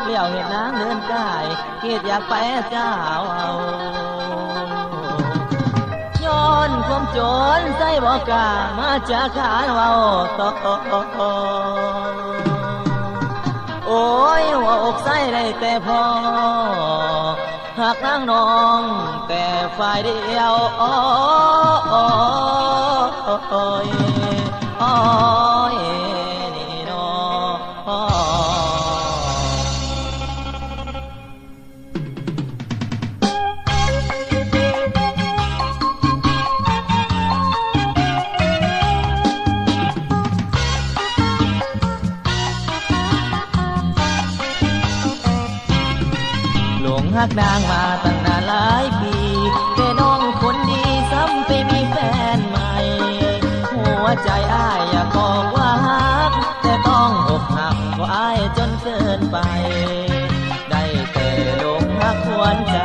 เลี้ยวเห็นนางเดินกายเกียดอยากไปเจ้าเอาย้อนความโจรใส่บอกกามาจากขานเว้าต่อโอ้ยหัวอกใส่ได้แต่พอหากนางน้องแต่ฝ่ายเดียวโอ้ยโอ้ยนี่น้อหลงหักนางมาตั้งนานหลายปีแต่น้องคนดีซ้ำไปมีแฟนใหม่หัวใจอ้ายอยากบอกว่าฮักแต่ต้องอกหักเพราะอ้ายจนเกินไปได้แต่หลงหักหวนใจ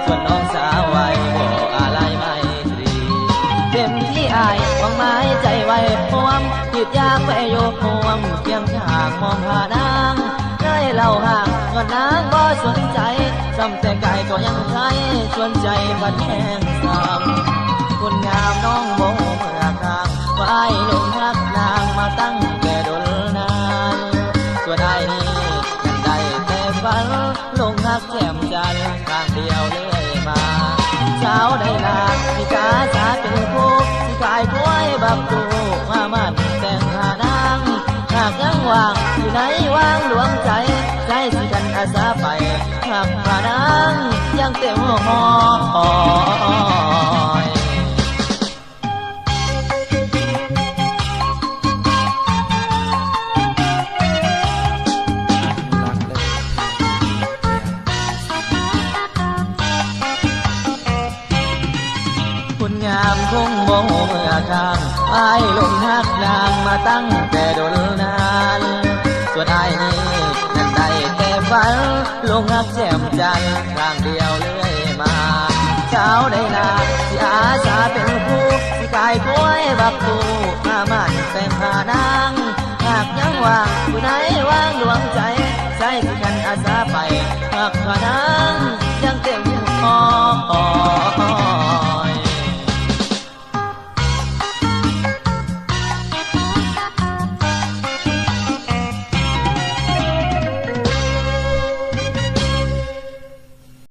ส่วนน้องสาวไว้บอกอะไรไม่ตรีเต็มที่อ้ายหวังไม้ใจไว้พวมคิดอยากไปโยกห่วงเพียงทางมองหานางได้เล่าห่างก็นางบ่สนใจซ้ำแต่กายก็ยังใครชวนใจพัดแห้งซ้ำคนงามน้องบ่เมื่อครั้งว่าอ้ายหลงรักนางมาตั้งแต่ดนนานส่วนอ้ายนี่ยังได้แต่ฝันหลงรักแจ่มจันทร์ข้างเดียวเรื่อยมาเช้าได้ลาที่กาสาเป็นผู้ที่กายกล้วยบักตูมามันแต่งหานางหากยังว่างอยู่ไหนว่างหลวงใจใจสิกันอาสาไปหากพานางยังเต็มหอยคุณงามคงโมโหเมื่อครั้งอ้ายหลงหักนางมาตั้งแต่ดนนานส่วนอ้ายนี่นั่นได้แต่ฝันหลงหักแจ่มจันทร์ข้างเดียวเรื่อยมาเช้าได้ลาที่อาสาเป็นผู้ที่กายกล้วยบักตูมามันแต่งหานางหากยังว่างผู้ไหนว่างดวงใจใจที่กันอาสาไปหากพานาง